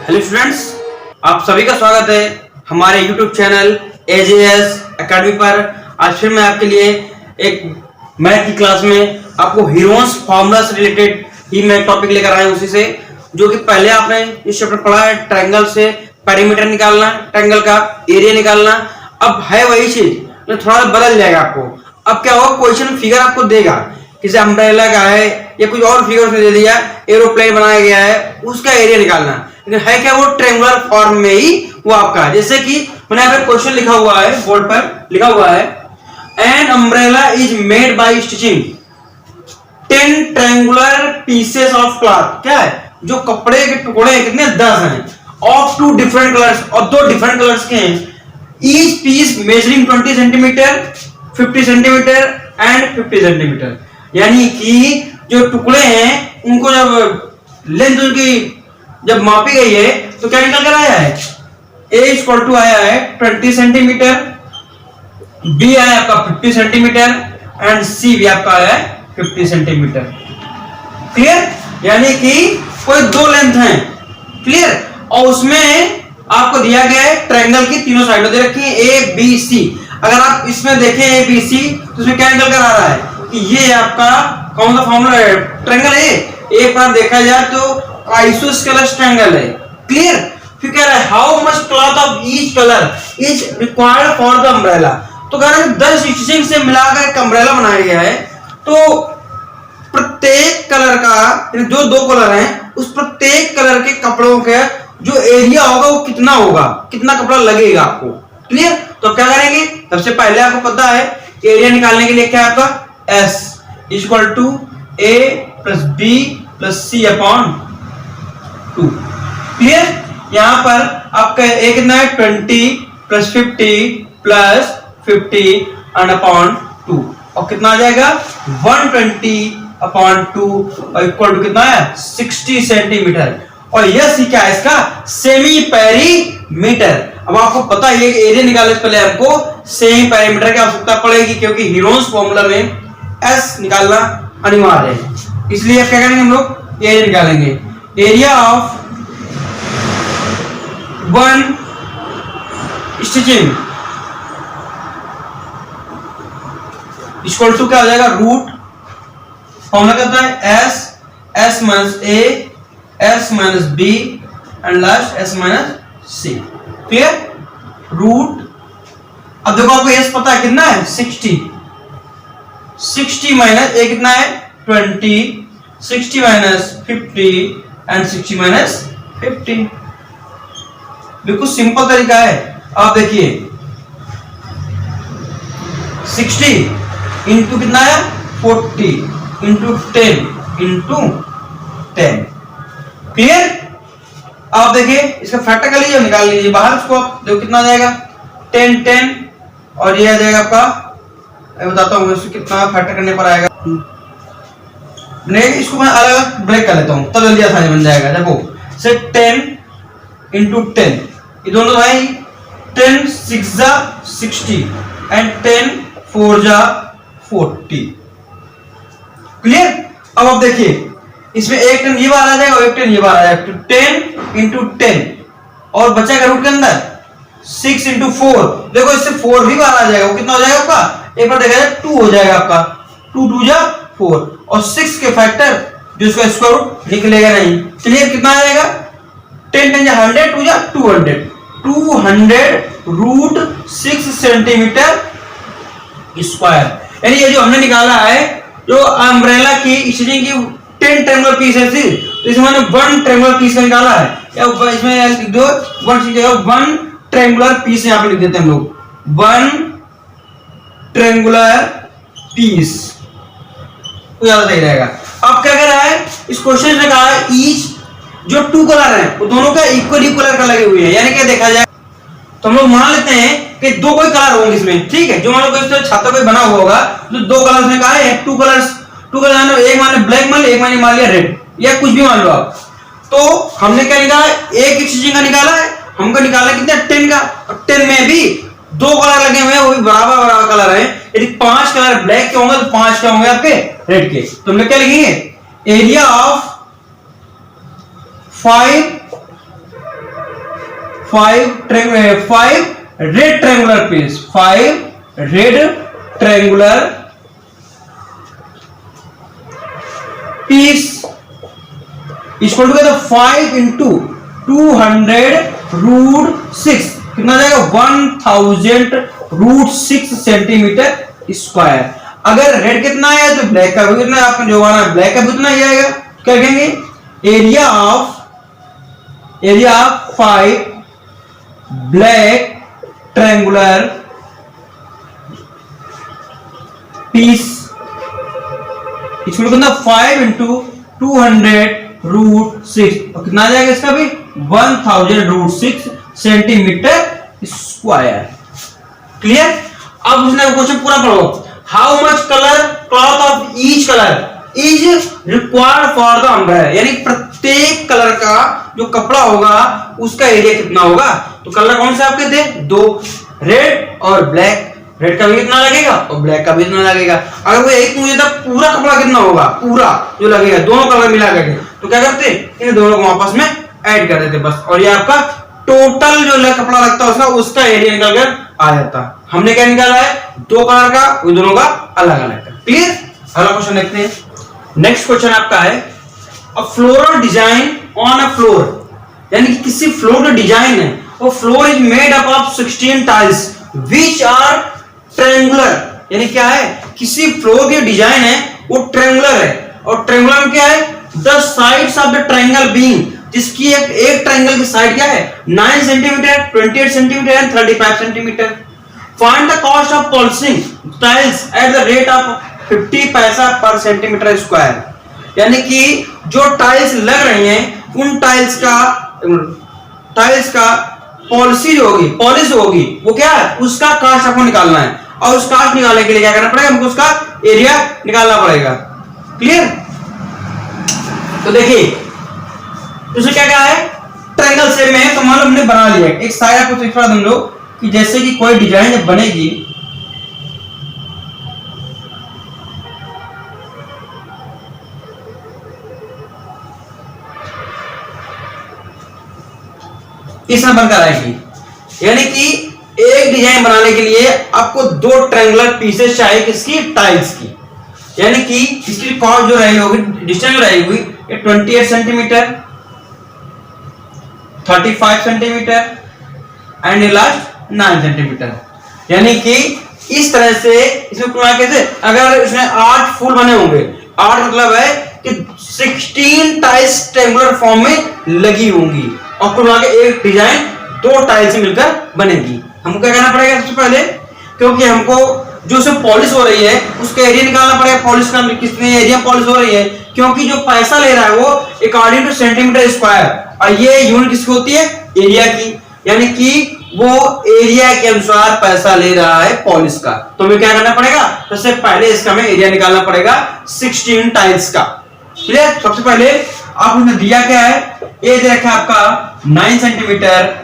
Hello students, आप सभी का स्वागत है हमारे YouTube चैनल AJS एकेडमी पर। आज फिर मैं आपके लिए एक मैथ की क्लास में आपको हीरोन्स फॉर्मूला से रिलेटेड ही मैं टॉपिक लेकर आया हूं, उसी से जो कि पहले आपने इस चैप्टर पढ़ा है। ट्रायंगल से पेरीमीटर निकालना, ट्रायंगल का एरिया निकालना। अब है वही चीज, थोड़ा बदल जाएगा आपको। अब क्या होगा, क्वेश्चन फिगर आपको देगा, किसी अम्ब्रेला का है या कुछ और फिगर दे दिया, एरोप्लेन बनाया गया है, उसका एरिया निकालना। लेकिन है क्या, वो ट्रायंगुलर फॉर्म में ही वो आपका है। जैसे कि मैंने यहाँ पे क्वेश्चन लिखा हुआ है, बोर्ड पर लिखा हुआ है, an umbrella is made by stitching 10 triangular pieces of cloth. क्या है, जो कपड़े के टुकड़े हैं कितने, 10 हैं, ऑफ 2 डिफरेंट कलर्स, और 2 डिफरेंट कलर्स के हैं। Each piece measuring 20 centimetre, 50 centimetre and 50 centimetre. यानी कि जो टुकड़े हैं उनको जब लेंथ उनकी जब मापी गई है तो क्या निकल कर आया है, A इक्वल टू आया है 20 सेंटीमीटर, B आया आपका 50 सेंटीमीटर एंड C भी आपका आया है 50 सेंटीमीटर। क्लियर, यानी कि कोई 2 लेंथ हैं। क्लियर, और उसमें आपको दिया गया है ट्रायंगल की तीनों साइडें दे रखी है A B C। अगर आप इसमें देखें A B C तो इसमें क्या निकल कर आ रहा है कि ये आपका कौन सा फॉर्मूला है, ट्रायंगल है। एक बार देखा जाए तो आइसोस्केलस ट्रायंगल है। क्लियर, फिर कह रहा है how much cloth of each colour is required for the umbrella. तो कह रहा है 10 स्टिचिंग से मिलाकर एक अम्ब्रेला बनाया गया है। तो प्रत्येक कलर का, जो 2 कलर हैं, उस प्रत्येक कलर के कपड़ों के जो एरिया होगा वो कितना होगा, कितना कपड़ा लगेगा आपको। क्लियर, तो क्या करेंगे, सबसे पहले आपको पता है एरिया निकालने के लिए क्या है आपका, S equal to A plus B plus C upon 2। Clear, यहां पर आपका A कितना है, 20 प्लस 50 प्लस 50 एंड अपॉन 2, और कितना आ जाएगा 120 अपॉन 2 और इक्वल टू कितना है 60 सेंटीमीटर। और यह सी क्या है, इसका सेमी पेरीमीटर। अब आपको पता है एरिया निकालने से पहले आपको सेमी पेरीमीटर की आवश्यकता पड़ेगी, क्योंकि हीरोन्स फॉर्मूला में S निकालना अनिवार्य है। इसलिए क्या करेंगे, हम लोग एरिया निकालेंगे। Area of 1 stitching equal to क्या हो जाएगा, रूट फॉर्मूला क्या होता है, S minus A, S minus B and last S minus C। Clear, root, अब देखो आपको S पता है कितना है, 60 माइनस A कितना है 20, 60 माइनस 50 एंड 60 माइनस 50। बिल्कुल सिंपल तरीका है। आप देखिए 60 इंटू कितना है 40 इंटू 10 इंटू 10। क्लियर, आप देखिए इसका फैक्टर कर लीजिए, निकाल लीजिए बाहर उसको। आप देखो कितना आ जाएगा 10 10, और ये आ जाएगा आपका, मैं बताता हूँ इसको कितना फैक्टर करने पर आएगा। नहीं, इसको मैं अलग अलग ब्रेक कर लेता हूँ, तब जल्दी आसानी बन जाएगा। देखो से 10 इंटू 10, ये दोनों भाई 10 6 जा 60 एंड 10 4 जा 40। क्लियर, अब आप देखिए इसमें एक 10 ये बार आ जाएगा और एक 10 ये बार आ जाएगा, तो 10 इंटू 10 और बचेगा रूट के अंदर 6 इंटू 4। देखो इससे 4 भी बार आ जाएगा, वो कितना हो जाएगा आपका, एक बार देखा जाए 2 हो जाएगा आपका, 2 2 जा 4, और 6 के फैक्टर जो इसका स्क्वायर रूट निकलेगा नहीं। क्लियर, कितना आ जाएगा 10 10 जा 100, 2 जा 200 रूट 6 सेंटीमीटर स्क्वायर। यानी ये जो हमने निकाला है, जो अम्ब्रेला की स्टिचिंग की 10 ट्रायंगुलर पीस है, तो इसमें मैंने 1 ट्रायंगुलर पीस निकाला है, या इसमें लिख दो 1 ट्रायंगुलर पीस यहाँ पे लिख देते हैं हम लोग, 1 ट्रायंगुलर पीस, तो ज्यादा सही रहेगा। अब क्या कर रहा है, इस क्वेश्चन में कहा है ईच जो 2 कलर हैं वो दोनों का इक्वल कलर का लगे हुए हैं। यानी क्या देखा जाए तो हम लोग मान लेते हैं कि 2 कोई कलर होंगे इसमें। ठीक है, जो मान लो कोई छाता कोई बना हुआ होगा, तो 2 कलर्स में कहा है 2 कलर्स, एक मान ब्लैक मान लिया, एक मान लिया रेड, या कुछ भी मान लो आप। तो हमने क्या निकाला, एक स्टिचिंग का निकाला है, हमको निकाला कितना 10 का, और 10 में भी 2 कलर लगे हुए हैं, वो भी बराबर बराबर कलर है। यदि 5 कलर ब्लैक के होंगे तो 5 क्या होंगे आपके रेड के। तो हम लोग क्या लिखेंगे, area of 5 5 red triangular piece, 5 red triangular piece equal to 5 into 200√6 कितना जाएगा 1000√6 सेंटीमीटर स्क्वायर। अगर रेड कितना है तो ब्लैक का भी कितना, आपको जो आना है ब्लैक का भी उतना ही आएगा। क्या कहेंगे area of 5 black triangular piece इसको कितना 5 इंटू 200√6 और कितना आ जाएगा इसका भी 1000√6 सेंटीमीटर स्क्वायर। क्लियर। अब उसने क्वेश्चन पूरा पढ़ो। How much colour cloth of each colour is required for the umbrella, यानी प्रत्येक कलर का जो कपड़ा होगा उसका एरिया कितना होगा। तो कलर कौन से आपके थे, दो, रेड और ब्लैक। रेड का भी कितना लगेगा और ब्लैक का भी कितना लगेगा। अगर वो एक मुझे था पूरा कपड़ा कितना होगा, पूरा जो लगेगा दोनों कलर मिला करके, तो क्या करते इन दोनों को आपस में ऐड कर देते बस, और ये आपका टोटल जो कपड़ा लगता है उसका एरिया निकल कर आ जाता। हमने क्या निकाला है, दो कलर का, वो दोनों का अलग अलग का। क्लियर। अगला क्वेश्चन देखते हैं। नेक्स्ट क्वेश्चन आपका है a floral design on a floor, यानी कि किसी फ्लोर का डिजाइन है, वो floor is made up of 16 tiles which are triangular, यानी क्या है किसी फ्लोर की डिजाइन है वो ट्रायंगुलर है, और ट्रायंगुलर में क्या है the sides of the triangle being, जिसकी एक ट्रायंगल की साइड क्या है 9 centimetre, 28 centimetre and 35 centimetre. Find the cost of polishing tiles at the rate of 50 पैसा पर सेंटीमीटर स्क्वायर, यानी कि जो टाइल्स लग रही हैं उन टाइल्स का पॉलिसी जो होगी, पॉलिश होगी, वो क्या है उसका कास्ट आपको निकालना है, और उस कास्ट निकालने के लिए क्या करना पड़ेगा, हमको उसका एरिया निकालना पड़ेगा। क्लियर। तो देखिए उसने क्या कहा है ट्रायंगल शेप में है, तो मान लो हमने बना लिया एक साइड। आपको सिखा दूं लो कि जैसे कि कोई डिजाइन जब बनेगी इस तरह बनकर आएगी, यानी कि एक डिजाइन बनाने के लिए आपको दो ट्रायंगुलर पीसेस चाहिए किसकी, टाइल्स की, यानी कि इसकी कॉस्ट जो रही होगी, डिस्टेंस जो रही हुई 28 centimetre, 35 centimetre and last 9 centimetre, यानी कि इस तरह से इसमें पूरा कैसे, अगर इसमें 8 फूल बने होंगे, 8 मतलब है कि 16 टाइल्स ट्रायंगुलर फॉर्म में लगी होंगी, और कुल मिला के एक डिजाइन दो टाइल से मिलकर बनेगी। हमको क्या करना पड़ेगा सबसे पहले, क्योंकि हमको जो उसे पॉलिश हो रही है उसका एरिया निकालना पड़ेगा, पॉलिश का कितने एरिया पॉलिश हो रही है, क्योंकि जो पैसा ले रहा है वो अकॉर्डिंग टू सेंटीमीटर स्क्वायर, और ये यूनिट किसकी होती है, एरिया की, यानी कि वो एरिया के अनुसार पैसा ले रहा है पॉलिश का। तो हमें क्या करना पड़ेगा, सबसे पहले इसका हमें एरिया निकालना पड़ेगा 16 टाइल्स का। क्लियर। सबसे पहले आपने दिया क्या है, ए दे रखा है आपका 9 सेंटीमीटर,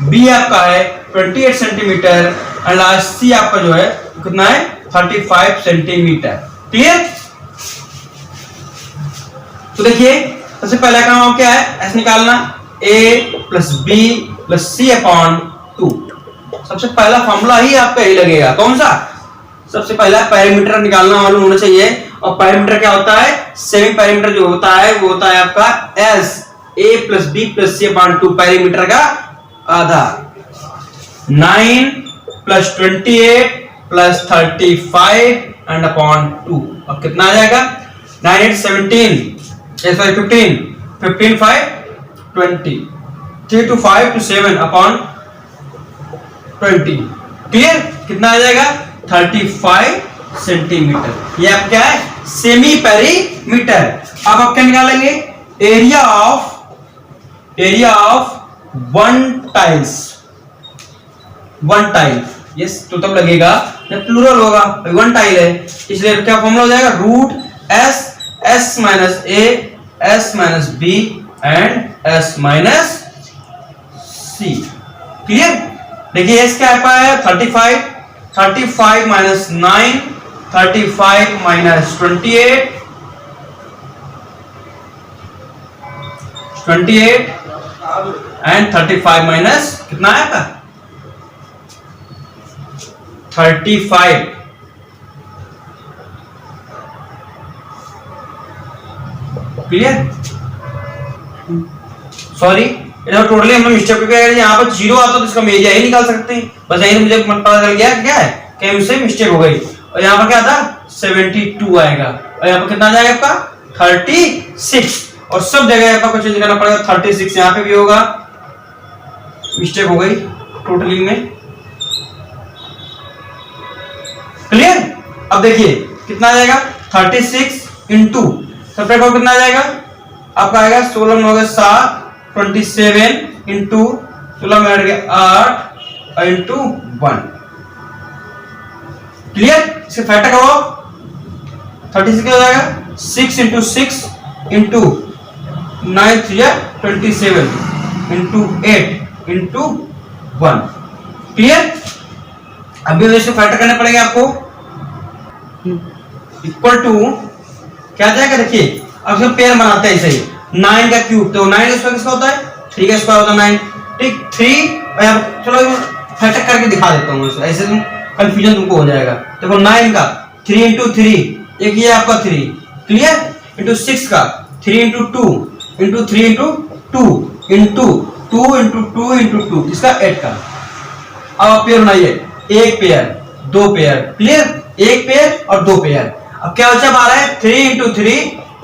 बी आपका है 28 सेंटीमीटर, और लास्ट सी आपका जो है कितना है 35 सेंटीमीटर। क्लियर। तो देखिए सबसे पहला काम क्या है, ऐसे निकालना a plus B plus C upon 2। सबसे पहला फॉर्मूला ही आपका यही लगेगा, कौन सा, सबसे पहला पैरामीटर निकालना मालूम होना चाहिए, और पैरामीटर क्या होता है, सेमी पैरामीटर जो होता है वो होता है आपका s, a plus B plus C upon 2, parameter का आधा। 9 प्लस 28 प्लस 35 एंड अपॉन 2, अब कितना आ जाएगा 9 8 17, sorry 15, 15 5 20, 3 to 5 to 7 upon 20। Clear. कितना आ जाएगा 35 सेंटीमीटर। ये आप क्या है सेमी पेरीमीटर। अब आप क्या निकालेंगे, area of one tile, yes, तो तब लगेगा जब प्लूरल होगा, वन टाइल है, इसलिए क्या फॉर्मूला हो जाएगा, root S minus A, S minus B and S minus C. Clear. देखिए एस क्या है 35 माइनस 9, 35 माइनस 28 एंड 35 माइनस कितना आएगा 35। क्लियर? सॉरी टोटली हमने मिस्टेक करके यहाँ पर 0 आता तो इसका हम एरिया ही निकाल सकते हैं। बस यही मुझे पता चल गया क्या है कि मुझसे मिस्टेक हो गई। और यहाँ पर क्या था 72 आएगा और यहाँ पर कितना जाएगा आपका 36। और सब जगह आपको चेंज करना पड़ेगा 36। यहाँ पे भी होगा, मिस्टेक हो गई टोटलिंग में। क्लियर? अब देखिए कितना आ जाएगा 36 इंटू सबट्रैक्ट करो कितना आ जाएगा आपका आएगा 16 में हो गया 7 27 इंटू 16 में 8 इंटू 1। क्लियर? इसे फैक्टर करो 36 क्या हो जाएगा 6 into 6 into 9 27 into 8 into 1। Clear? अभी इसे फैक्टर करने पड़ेंगे आपको। इक्वल टू क्या जाएगा देखिए, अब इसका पेयर बनाते हैं ऐसे 9 का क्यूब, तो 9 का स्क्वायर किसका होता है 3 का स्क्वायर होता है 9। ठीक 3 चलो फैक्टर करके दिखा देता हूँ ऐसे तुम कंफ्यूजन तुमको हो जाएगा। देखो 9 का 3 इंटू 3 एक ये आपका 3 क्लियर इंटू 6 का 3 into 2 into 3 into 2 into 2 into 2 into 2 इसका 8 का। अब आप पेयर बनाइए, एक पेयर दो पेयर। क्लियर? एक पेयर और दो पेयर। अब क्या बचा आ रहा है 3 इंटू 3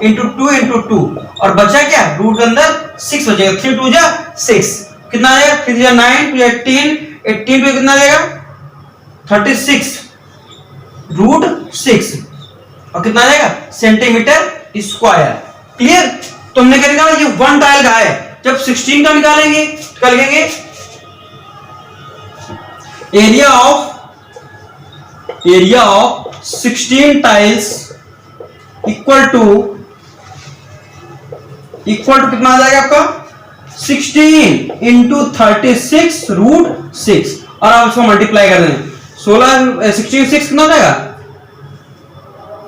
इंटू 2 इंटू 2 और बचा क्या रूट के अंदर 6 बचेगा। 3 2 जा 6 कितना आएगा 3 जा 9 2 18 18 पे कितना आएगा 36 रूट 6 और कितना आएगा सेंटीमीटर स्क्वायर। क्लियर? तो हमने क्या निकाला ये 1 टाइल का है। जब 16 का निकालेंगे क्या लिखेंगे area of 16 tiles equal to कितना आ जाएगा आपका 16 इंटू 36 रूट 6 और आप इसको मल्टीप्लाई कर दें 16 6 कितना हो जाएगा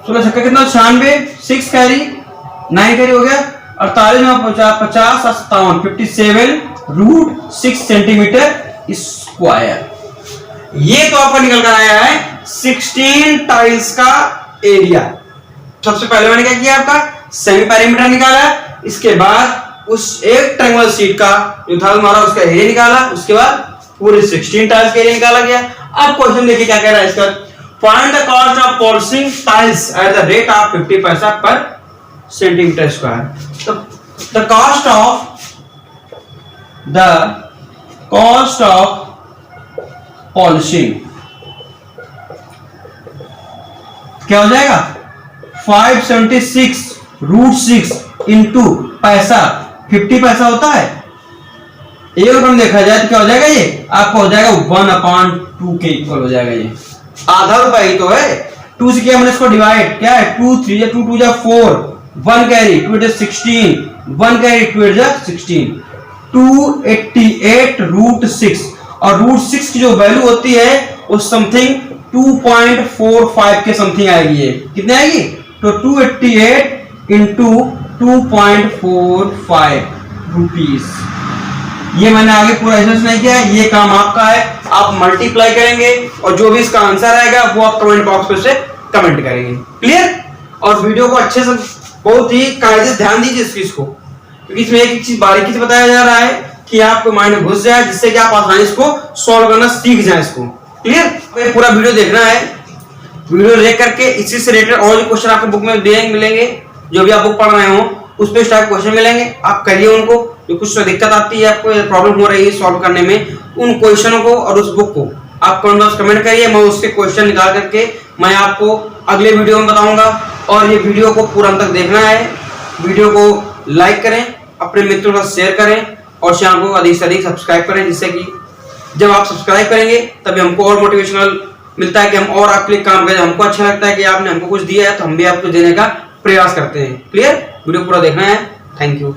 16 छक्का कितना 96 6 कैरी 9 कैरी हो गया 48 में 50 57 57 रूट 6 सेंटीमीटर स्क्वायर। ये तो आपका निकल कर आया है 16 टाइल्स का एरिया। सबसे पहले मैंने क्या किया आपका सेमी पेरीमीटर निकाला, इसके बाद उस एक ट्रायंगुलर शीट का जो था हमारा उसका एरिया निकाला, उसके बाद पूरे 16 टाइल्स का एरिया निकाला गया। अब क्वेश्चन देखिए क्या कह रहा है इसका, find the cost of polishing tiles at the rate of 50 पैसा पर सेंटीमीटर स्क्वायर। तो द कॉस्ट ऑफ पॉलिशिंग क्या हो जाएगा 576 रूट 6 इंटू पैसा 50 पैसा होता है। एक रुपये देखा जाए तो क्या हो जाएगा ये आपको हो जाएगा 1/2 के इक्वल हो जाएगा। ये आधा रुपया ही तो है। 2 से किया हमने इसको डिवाइड क्या है 2 3 या 2 2 जा 4 1 कैरी 2 8 16 1 कैरी 2 8 जा 16 288 रूट 6 और रूट 6 की जो वैल्यू होती है वो समथिंग 2.45 के समथिंग आएगी। ये कितने आएगी तो 288 इंटू 2.45 रुपीस। ये मैंने आगे पूरा एनालिसिस नहीं किया है, ये काम आपका है। आप मल्टीप्लाई करेंगे और जो भी इसका आंसर आएगा वो आप कमेंट बॉक्स में से कमेंट करेंगे। क्लियर? और वीडियो को अच्छे से बहुत ही कायदे से ध्यान दीजिए इस चीज को, क्योंकि इसमें एक चीज बारीकी से बताया जा रहा है कि आपको माइंड में घुस जाए, जिससे कि आप आसानी इसको सॉल्व करना सीख जाए इसको। क्लियर? तो पूरा वीडियो देखना है, वीडियो देख करके इसी से रिलेटेड और जो क्वेश्चन आपको बुक में मिलेंगे, जो भी आप बुक पढ़ रहे हो उस पे टाइप क्वेश्चन मिलेंगे, आप करिए उनको। जो कुछ दिक्कत आती है आपको प्रॉब्लम हो रही है सॉल्व करने में, उन क्वेश्चनों को और उस बुक को आप कमेंट करिए, मैं उसके क्वेश्चन निकाल करके मैं आपको अगले वीडियो में बताऊंगा। और ये वीडियो को पूरा अंत तक देखना है, वीडियो को लाइक करें, अपने मित्रों के साथ शेयर करें और चैनल को अधिक से अधिक सब्सक्राइब करें, जिससे कि जब आप सब्सक्राइब करेंगे तभी हमको और मोटिवेशनल मिलता है कि हम और आपके लिए काम करें। हमको अच्छा लगता है कि आपने हमको कुछ दिया है तो हम भी आपको देने का प्रयास करते हैं। क्लियर? वीडियो पूरा देखना है। Thank you.